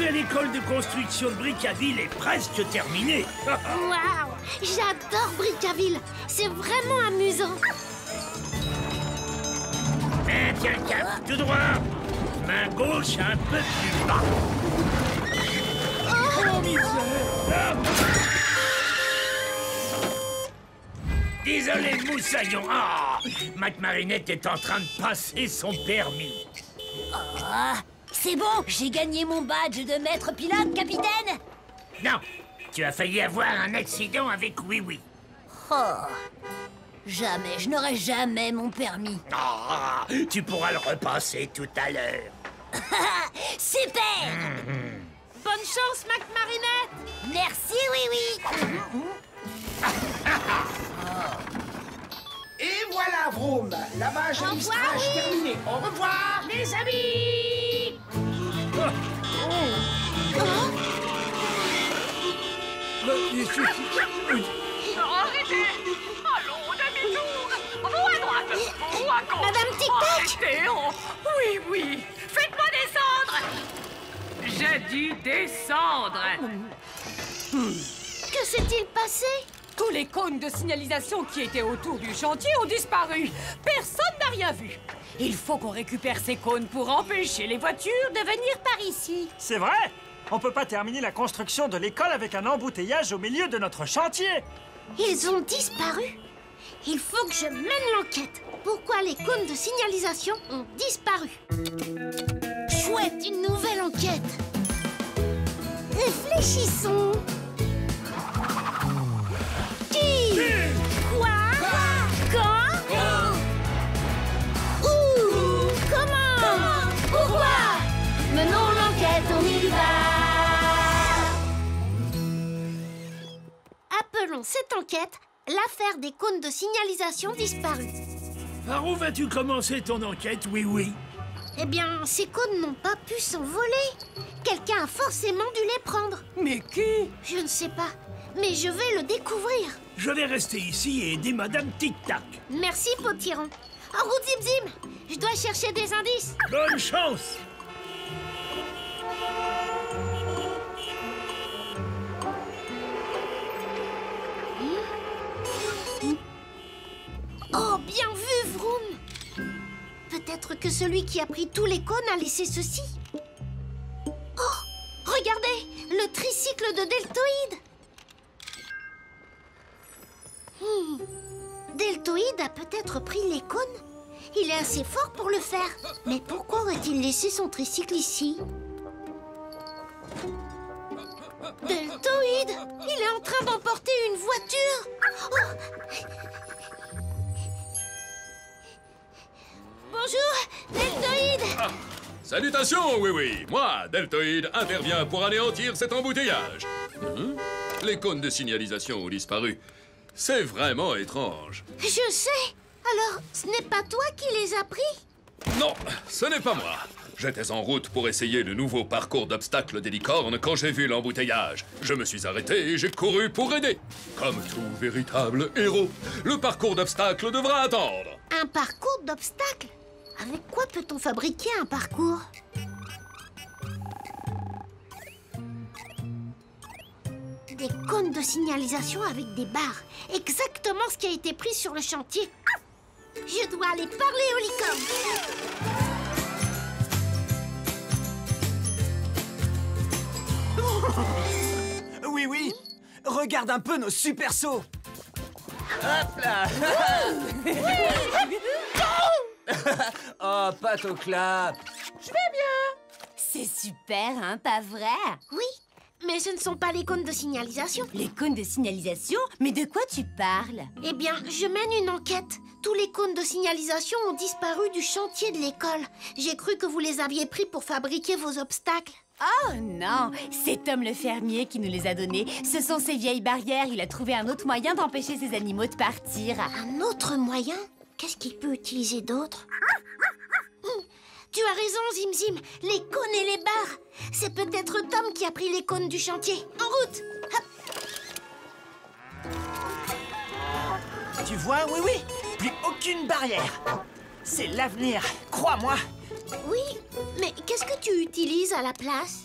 nouvelle école de construction de Brickaville est presque terminée. Waouh! J'adore Brickaville. C'est vraiment amusant. Tiens le cap, tout droit. Main gauche un peu plus bas. Oh, misère! Désolé, moussaillon. Ah, Mac Marinette est en train de passer son permis. Ah, c'est bon, j'ai gagné mon badge de maître pilote, capitaine. Non, tu as failli avoir un accident avec Oui-Oui. Oh, jamais, je n'aurai jamais mon permis. Ah, tu pourras le repasser tout à l'heure. Super. Bonne chance, Mac Marinette. Merci, oui. Et voilà, Vroom, lavage et listrage terminé. Au revoir, les amis. Arrêtez! Allons, demi-tour! Vous à droite! Vous à gauche! Madame Tic-Tac! Arrêtez, oh. Oui, faites-moi descendre! J'ai dit descendre! Que s'est-il passé? Tous les cônes de signalisation qui étaient autour du chantier ont disparu. Personne n'a rien vu. Il faut qu'on récupère ces cônes pour empêcher les voitures de venir par ici. C'est vrai? On peut pas terminer la construction de l'école avec un embouteillage au milieu de notre chantier. Ils ont disparu. Il faut que je mène l'enquête. Pourquoi les cônes de signalisation ont disparu? Chouette, une nouvelle enquête. Réfléchissons. Qui? Quoi? Quand? Où? Comment? Pourquoi? Menons l'enquête, on y va. Appelons cette enquête l'affaire des cônes de signalisation disparus. Par où vas-tu commencer ton enquête, Oui-Oui? Eh bien, ces cônes n'ont pas pu s'envoler. Quelqu'un a forcément dû les prendre. Mais qui? Je ne sais pas, mais je vais le découvrir. Je vais rester ici et aider Madame Tic-Tac. Merci, Potiron. En route, Zim Zim. Je dois chercher des indices. Bonne chance! Oh, bien vu, Vroom. Peut-être que celui qui a pris tous les cônes a laissé ceci. Oh, regardez, le tricycle de Deltoïde. Deltoïde a peut-être pris les cônes. Il est assez fort pour le faire. Mais pourquoi aurait-il laissé son tricycle ici? Deltoïde, il est en train d'emporter une voiture. Oh. Bonjour, Deltoïde. Salutations, oui. Moi, Deltoïde, interviens pour anéantir cet embouteillage. Les cônes de signalisation ont disparu. C'est vraiment étrange. Je sais. Alors, ce n'est pas toi qui les as pris? Non, ce n'est pas moi. J'étais en route pour essayer le nouveau parcours d'obstacles des licornes quand j'ai vu l'embouteillage. Je me suis arrêté et j'ai couru pour aider. Comme tout véritable héros, le parcours d'obstacles devra attendre. Un parcours d'obstacles? Avec quoi peut-on fabriquer un parcours? Des cônes de signalisation avec des barres. Exactement ce qui a été pris sur le chantier. Je dois aller parler aux licornes. Oui. Regarde un peu nos super sauts. Hop là. Oh, patte au clap. C'est super, hein, pas vrai? Oui, mais ce ne sont pas les cônes de signalisation. Les cônes de signalisation? Mais de quoi tu parles? Eh bien, je mène une enquête. Tous les cônes de signalisation ont disparu du chantier de l'école. J'ai cru que vous les aviez pris pour fabriquer vos obstacles. Oh non, c'est Tom le fermier qui nous les a donnés. Ce sont ces vieilles barrières. Il a trouvé un autre moyen d'empêcher ces animaux de partir. Un autre moyen? Qu'est-ce qu'il peut utiliser d'autre? Tu as raison, Zim Zim. Les cônes et les barres. C'est peut-être Tom qui a pris les cônes du chantier. En route! Hop. Tu vois, oui, plus aucune barrière. C'est l'avenir, crois-moi. Oui, mais qu'est-ce que tu utilises à la place?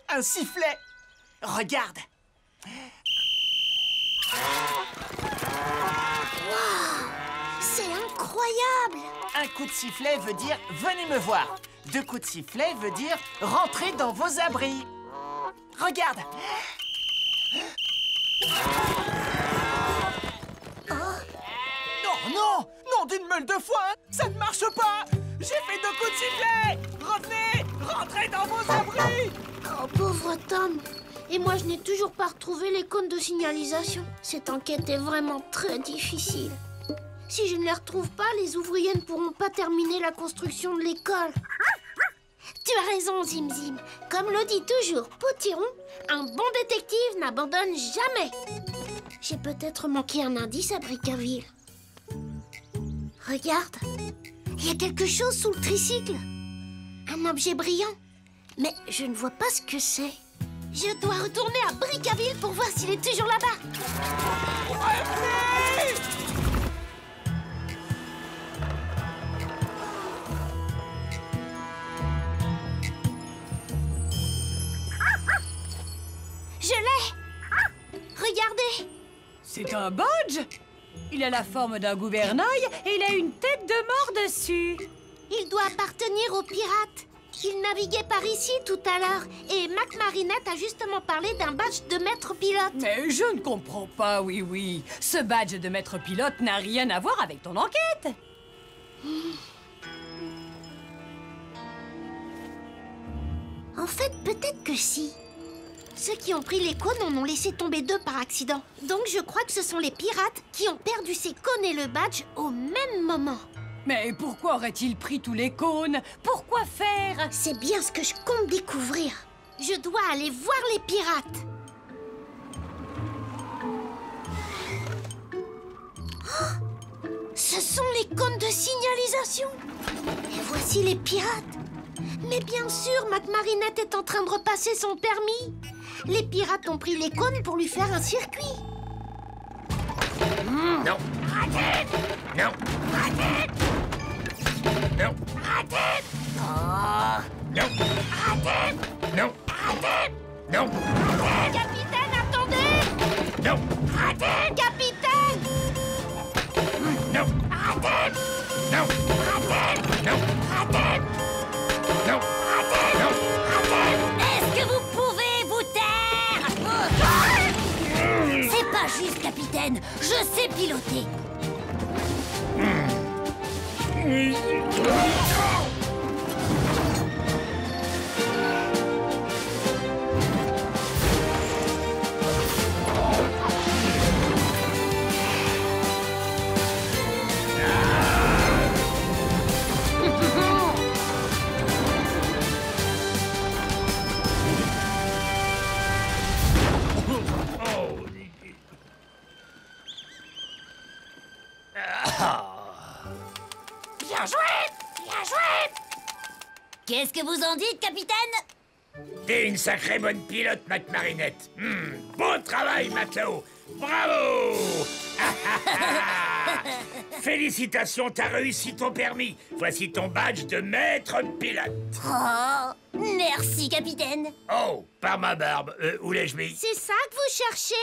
Un sifflet. Regarde. C'est incroyable! Un coup de sifflet veut dire « venez me voir ». 2 coups de sifflet veut dire « rentrez dans vos abris ». Regarde. Oh non, non d'une meule de foin, ça ne marche pas. J'ai fait 2 coups de sifflet. Revenez, rentrez dans vos abris. Oh, pauvre Tom! Et moi, je n'ai toujours pas retrouvé les cônes de signalisation. Cette enquête est vraiment très difficile. Si je ne les retrouve pas, les ouvriers ne pourront pas terminer la construction de l'école. Tu as raison, Zim Zim. Comme le dit toujours Potiron, un bon détective n'abandonne jamais. J'ai peut-être manqué un indice à Brickaville. Regarde, il y a quelque chose sous le tricycle. Un objet brillant. Mais je ne vois pas ce que c'est. Je dois retourner à Brickaville pour voir s'il est toujours là-bas. Je l'ai! Regardez! C'est un badge. Il a la forme d'un gouvernail et il a une tête de mort dessus. Il doit appartenir aux pirates. Il naviguait par ici tout à l'heure. Et Mac Marinette a justement parlé d'un badge de maître pilote. Mais je ne comprends pas, oui. Ce badge de maître pilote n'a rien à voir avec ton enquête. En fait, peut-être que si. Ceux qui ont pris les cônes en ont laissé tomber 2 par accident. Donc je crois que ce sont les pirates qui ont perdu ces cônes et le badge au même moment. Mais pourquoi aurait-il pris tous les cônes? Pourquoi faire? C'est bien ce que je compte découvrir. Je dois aller voir les pirates. Oh, ce sont les cônes de signalisation. Et voici les pirates. Mais bien sûr, Mac Marinette est en train de repasser son permis. Les pirates ont pris les cônes pour lui faire un circuit. Non. Non. Non. Non. Non. Non. Capitaine, attendez! Non. Capitaine! Non. Non. Non. Non. Non. Est-ce que vous pouvez vous taire? C'est pas juste, capitaine. Je sais piloter. Bien joué! Bien joué! Qu'est-ce que vous en dites, capitaine? T'es une sacrée bonne pilote, Mac Marinette. Beau travail, matelot. Bravo! Félicitations, t'as réussi ton permis. Voici ton badge de maître pilote. Oh, merci, capitaine. Oh, par ma barbe. Où l'ai-je mis? C'est ça que vous cherchez?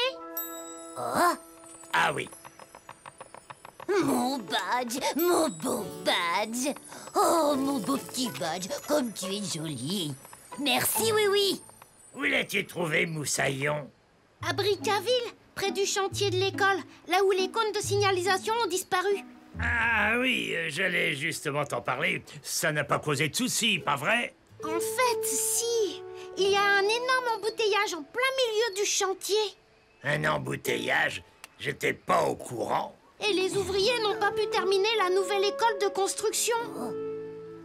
Oh, Ah oui. mon badge, mon beau badge. Oh, mon beau petit badge, comme tu es joli. Merci, oui. Où l'as-tu trouvé, Moussaillon? À Brickaville, près du chantier de l'école, là où les cônes de signalisation ont disparu. Ah oui, j'allais justement t'en parler. Ça n'a pas causé de soucis, pas vrai? En fait, si. Il y a un énorme embouteillage en plein milieu du chantier. Un embouteillage? J'étais pas au courant. Et les ouvriers n'ont pas pu terminer la nouvelle école de construction.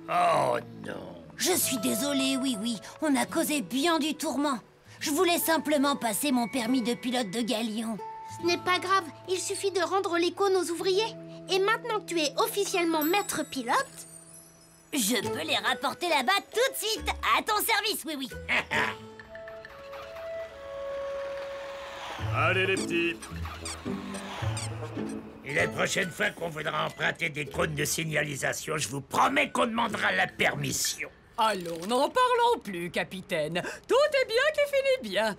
Oh non. Je suis désolée, oui. On a causé bien du tourment. Je voulais simplement passer mon permis de pilote de galion. Ce n'est pas grave, il suffit de rendre les cônes aux ouvriers. Et maintenant que tu es officiellement maître pilote... Je peux les rapporter là-bas tout de suite. À ton service, oui. Allez les petits. Et la prochaine fois qu'on voudra emprunter des cônes de signalisation, je vous promets qu'on demandera la permission. Allons, n'en parlons plus, capitaine. Tout est bien qui finit bien.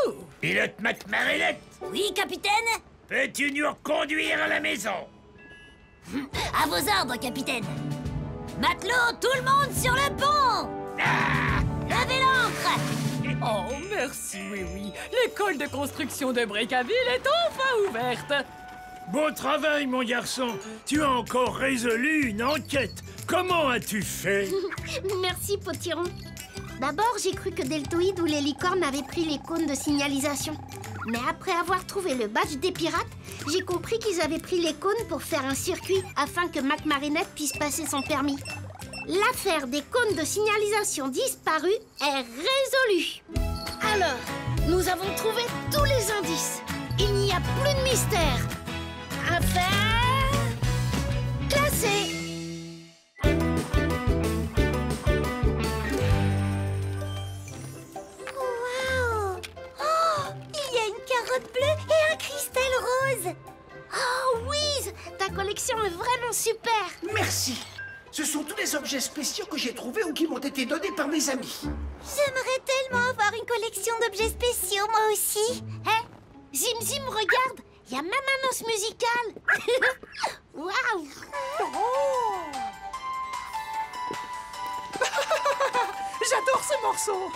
Ouh. Pilote Marinette, Oui, capitaine? peux-tu nous reconduire à la maison? À vos ordres, capitaine. Matelots, tout le monde sur le pont! Levez l'ancre! Oh, merci, oui. L'école de construction de Brickaville est enfin ouverte. Bon travail, mon garçon. Tu as encore résolu une enquête. Comment as-tu fait? Merci, Potiron. D'abord, j'ai cru que Deltoïde ou les licornes avaient pris les cônes de signalisation. Mais après avoir trouvé le badge des pirates, j'ai compris qu'ils avaient pris les cônes pour faire un circuit afin que Mac Marinette puisse passer son permis. L'affaire des cônes de signalisation disparus est résolue. Alors, nous avons trouvé tous les indices. Il n'y a plus de mystère. Affaire classée. Wow! Oh, il y a une carotte bleue et un cristal rose. Oh, Wiz, ta collection est vraiment super. Merci. Ce sont tous les objets spéciaux que j'ai trouvés ou qui m'ont été donnés par mes amis. J'aimerais tellement avoir une collection d'objets spéciaux, moi aussi. Hé, Zim Zim, regarde, il y a même un os musical. Waouh. J'adore ce morceau.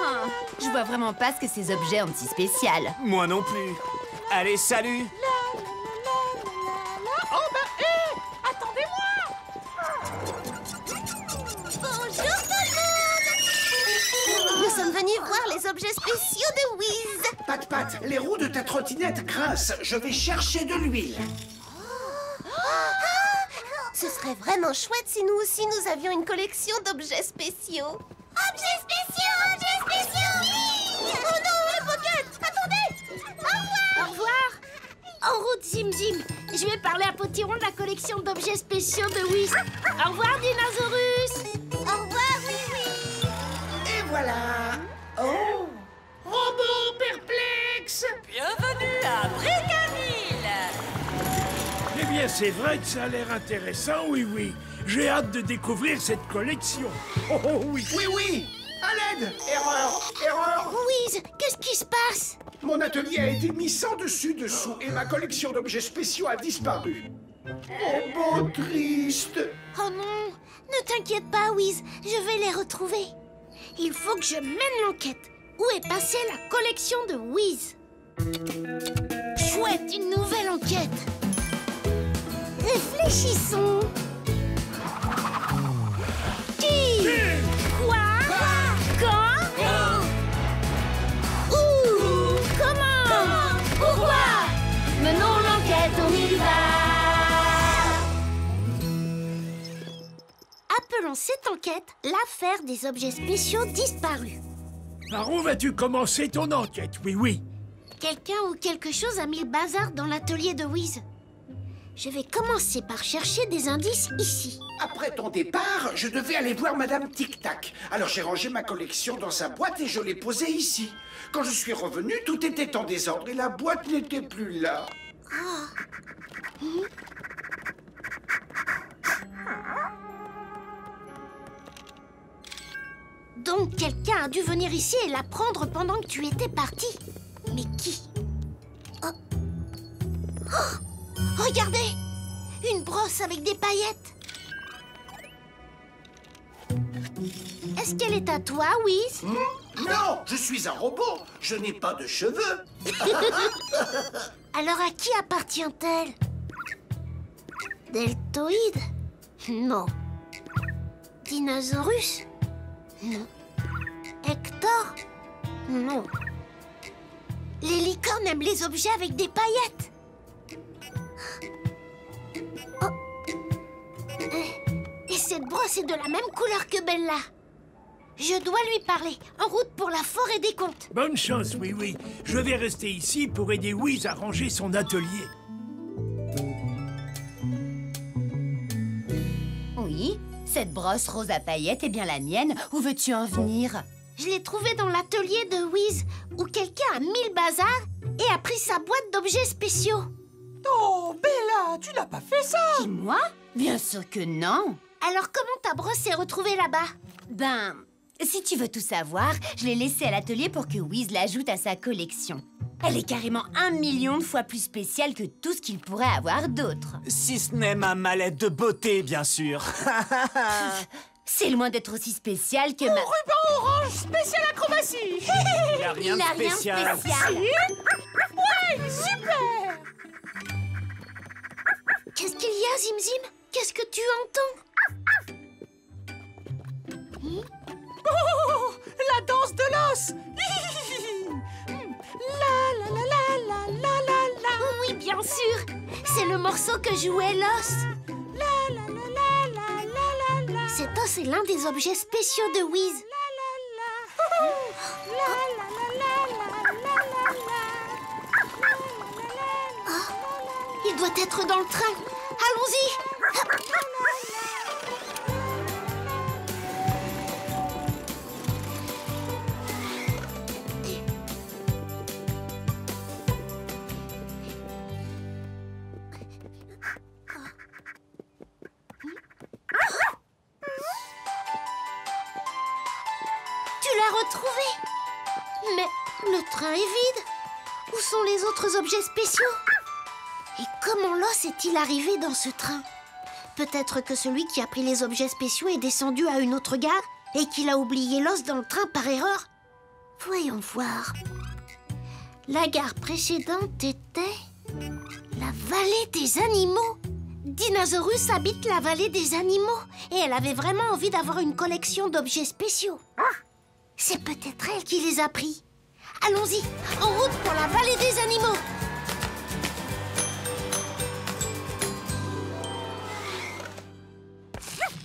Oh, je vois vraiment pas ce que ces objets ont de si spécial. Moi non plus. Allez, salut. Bonjour tout le monde! Nous sommes venus voir les objets spéciaux de Wiz. Pat, les roues de ta trottinette grincent. Je vais chercher de l'huile. Ce serait vraiment chouette si nous aussi nous avions une collection d'objets spéciaux. Objets spéciaux! Objets spéciaux! Oui! Oh non, le Pocket! Attendez! Au revoir! Au revoir. En route, Zim Zim. Je vais parler à Potiron de la collection d'objets spéciaux de Wiz. Au revoir, Dinosaurus. Au revoir, oui! Et voilà. Oh. Robot perplexe! Bienvenue à Brickaville. Eh bien, c'est vrai que ça a l'air intéressant, oui. J'ai hâte de découvrir cette collection. Oh, oui. Oui. À l'aide. Erreur. Wiz, qu'est-ce qui se passe? Mon atelier a été mis sans dessus-dessous et ma collection d'objets spéciaux a disparu. Oh, bon, triste. Oh non, ne t'inquiète pas, Wiz, je vais les retrouver. Il faut que je mène l'enquête. Où est passée la collection de Wiz? Chouette, une nouvelle enquête. Réfléchissons. Qui? Quoi? Quand? Où? Comment? Pourquoi? Menons l'enquête, on y va. Appelons cette enquête l'affaire des objets spéciaux disparus. Par où vas-tu commencer ton enquête? Oui. Quelqu'un ou quelque chose a mis le bazar dans l'atelier de Wiz. Je vais commencer par chercher des indices ici. Après ton départ, je devais aller voir Madame Tic Tac. Alors j'ai rangé ma collection dans sa boîte et je l'ai posée ici. Quand je suis revenu, tout était en désordre et la boîte n'était plus là. Donc quelqu'un a dû venir ici et la prendre pendant que tu étais parti. Mais qui? Oh, regardez! Une brosse avec des paillettes. Est-ce qu'elle est à toi, Wiz? Non, je suis un robot. Je n'ai pas de cheveux. Alors à qui appartient-elle? Deltoïde? Non. Dinosaurus? Non. Hector? Non. Les licornes aiment les objets avec des paillettes. Oh. Et cette brosse est de la même couleur que Bella. Je dois lui parler. En route pour la forêt des contes. Bonne chance, oui. Je vais rester ici pour aider Wiz à ranger son atelier. Oui, cette brosse rose à paillettes est bien la mienne. Où veux-tu en venir? Je l'ai trouvée dans l'atelier de Wiz, où quelqu'un a mis le bazar et a pris sa boîte d'objets spéciaux. Oh, Bella, tu n'as pas fait ça! Qui, moi? Bien sûr que non. Alors comment ta brosse s'est retrouvée là-bas? Ben, si tu veux tout savoir, je l'ai laissée à l'atelier pour que Wiz l'ajoute à sa collection. Elle est carrément 1 million de fois plus spéciale que tout ce qu'il pourrait avoir d'autre. Si ce n'est ma mallette de beauté, bien sûr. C'est loin d'être aussi spécial que ma... Ruban orange spécial acrobatie. Il n'y a rien Il de a rien de spécial. spécial. Ouais, super. Qu'est-ce qu'il y a, Zim? Qu'est-ce que tu entends? Oh, la danse de l'os. La la la la la la la la. Oui, bien sûr. C'est le morceau que jouait l'os. La la la la la la la la. Cet os est l'un des objets spéciaux de Wiz. Il doit être dans le train. Allons-y. Tu l'as retrouvé. Mais le train est vide. Où sont les autres objets spéciaux? Et comment l'os est-il arrivé dans ce train? Peut-être que celui qui a pris les objets spéciaux est descendu à une autre gare et qu'il a oublié l'os dans le train par erreur. Voyons voir. La gare précédente était la vallée des animaux. Dinosaurus habite la vallée des animaux et elle avait vraiment envie d'avoir une collection d'objets spéciaux. C'est peut-être elle qui les a pris. Allons-y, en route pour la vallée des animaux.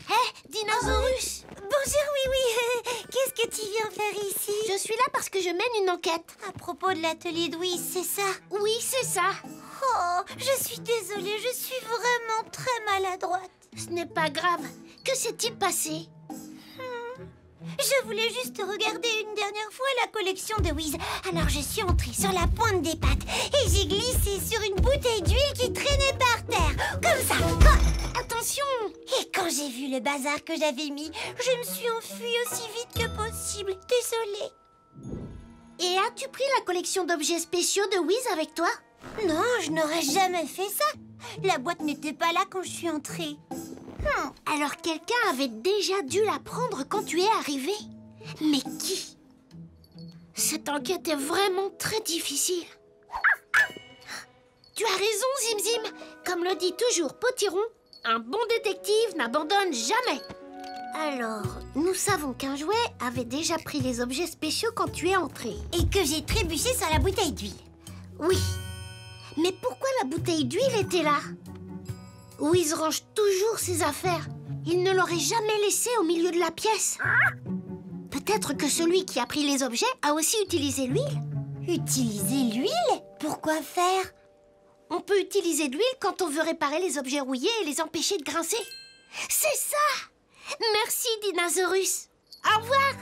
Hé, Dinosaurus! Bonjour, oui. Qu'est-ce que tu viens faire ici? Je suis là parce que je mène une enquête. À propos de l'atelier de Wiz, c'est ça? Oui, c'est ça. Oh, je suis désolée, je suis vraiment très maladroite. Ce n'est pas grave. Que s'est-il passé? Je voulais juste regarder une dernière fois la collection de Wiz. Alors je suis entrée sur la pointe des pattes et j'ai glissé sur une bouteille d'huile qui traînait par terre. Comme ça. Attention! Et quand j'ai vu le bazar que j'avais mis, je me suis enfuie aussi vite que possible. Désolée. Et as-tu pris la collection d'objets spéciaux de Wiz avec toi? Non, je n'aurais jamais fait ça. La boîte n'était pas là quand je suis entrée. Alors quelqu'un avait déjà dû la prendre quand tu es arrivé. Mais qui? Cette enquête est vraiment très difficile. Tu as raison, Zim. Comme le dit toujours Potiron, un bon détective n'abandonne jamais. Alors, nous savons qu'un jouet avait déjà pris les objets spéciaux quand tu es entré. Et que j'ai trébuché sur la bouteille d'huile. Oui. Mais pourquoi la bouteille d'huile était là? Wiz range toujours ses affaires. Il ne l'aurait jamais laissée au milieu de la pièce. Peut-être que celui qui a pris les objets a aussi utilisé l'huile. Utiliser l'huile? Pourquoi faire? On peut utiliser de l'huile quand on veut réparer les objets rouillés et les empêcher de grincer. C'est ça! Merci, Dinosaurus. Au revoir.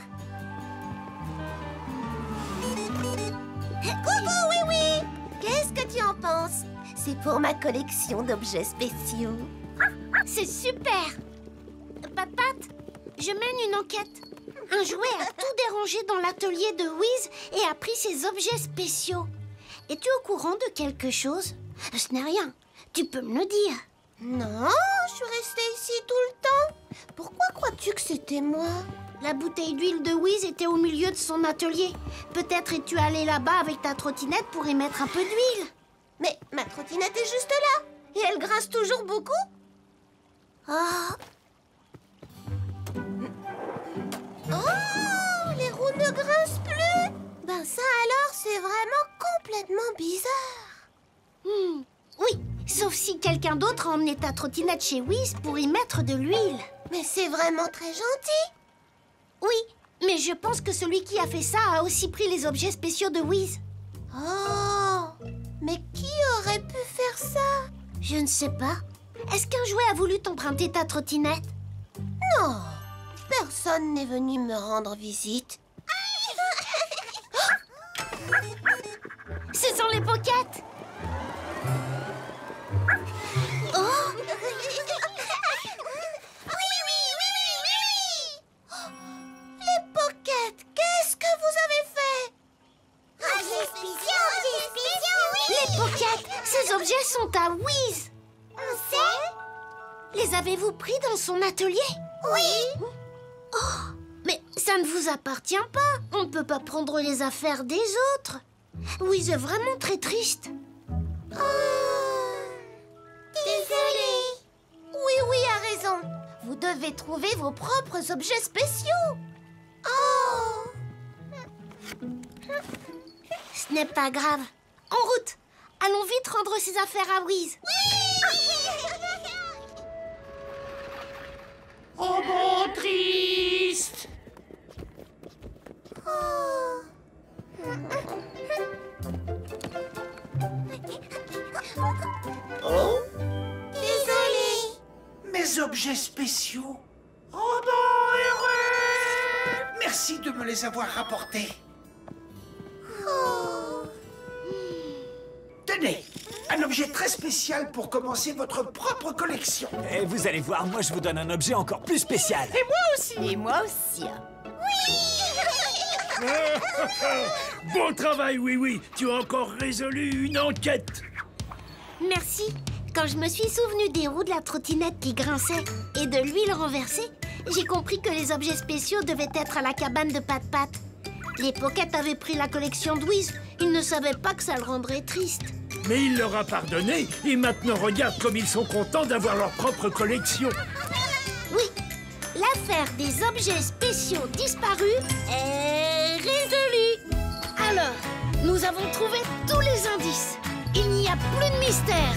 Coucou, oui. Qu'est-ce que tu en penses? C'est pour ma collection d'objets spéciaux. C'est super. Pat, je mène une enquête. Un jouet a tout dérangé dans l'atelier de Wiz et a pris ses objets spéciaux. Es-tu au courant de quelque chose? Ce n'est rien. Tu peux me le dire. Non, je suis restée ici tout le temps. Pourquoi crois-tu que c'était moi? La bouteille d'huile de Wiz était au milieu de son atelier. Peut-être es-tu allé là-bas avec ta trottinette pour y mettre un peu d'huile. Mais ma trottinette est juste là. Et elle grince toujours beaucoup. Oh, les roues ne grincent plus. Ben ça alors, c'est vraiment complètement bizarre. Oui, sauf si quelqu'un d'autre a emmené ta trottinette chez Wiz pour y mettre de l'huile. Mais c'est vraiment très gentil. Oui, mais je pense que celui qui a fait ça a aussi pris les objets spéciaux de Wiz. Oh, mais qui aurait pu faire ça? Je ne sais pas. Est-ce qu'un jouet a voulu t'emprunter ta trottinette? Non, personne n'est venu me rendre visite. Ce sont les pockets. objets sont à Wiz. On sait? Les avez-vous pris dans son atelier? Oui. Oh, mais ça ne vous appartient pas. On ne peut pas prendre les affaires des autres. Wiz est vraiment très triste. Désolée. Oui, a raison. Vous devez trouver vos propres objets spéciaux. Oh. Ce n'est pas grave. En route. Allons vite rendre ses affaires à Wiz. Robot triste. Oh, Désolée. mes objets spéciaux. Robot heureux. Merci de me les avoir rapportés. Tenez, un objet très spécial pour commencer votre propre collection. Et vous allez voir, moi je vous donne un objet encore plus spécial. Et moi aussi. Bon travail, oui. Tu as encore résolu une enquête. Merci. Quand je me suis souvenu des roues de la trottinette qui grinçaient et de l'huile renversée, j'ai compris que les objets spéciaux devaient être à la cabane de Pat-Pat. Les Pockets avaient pris la collection de Wiz. Ils ne savaient pas que ça le rendrait triste. Mais il leur a pardonné et maintenant regarde comme ils sont contents d'avoir leur propre collection. Oui, l'affaire des objets spéciaux disparus est résolue. Alors, nous avons trouvé tous les indices. Il n'y a plus de mystère.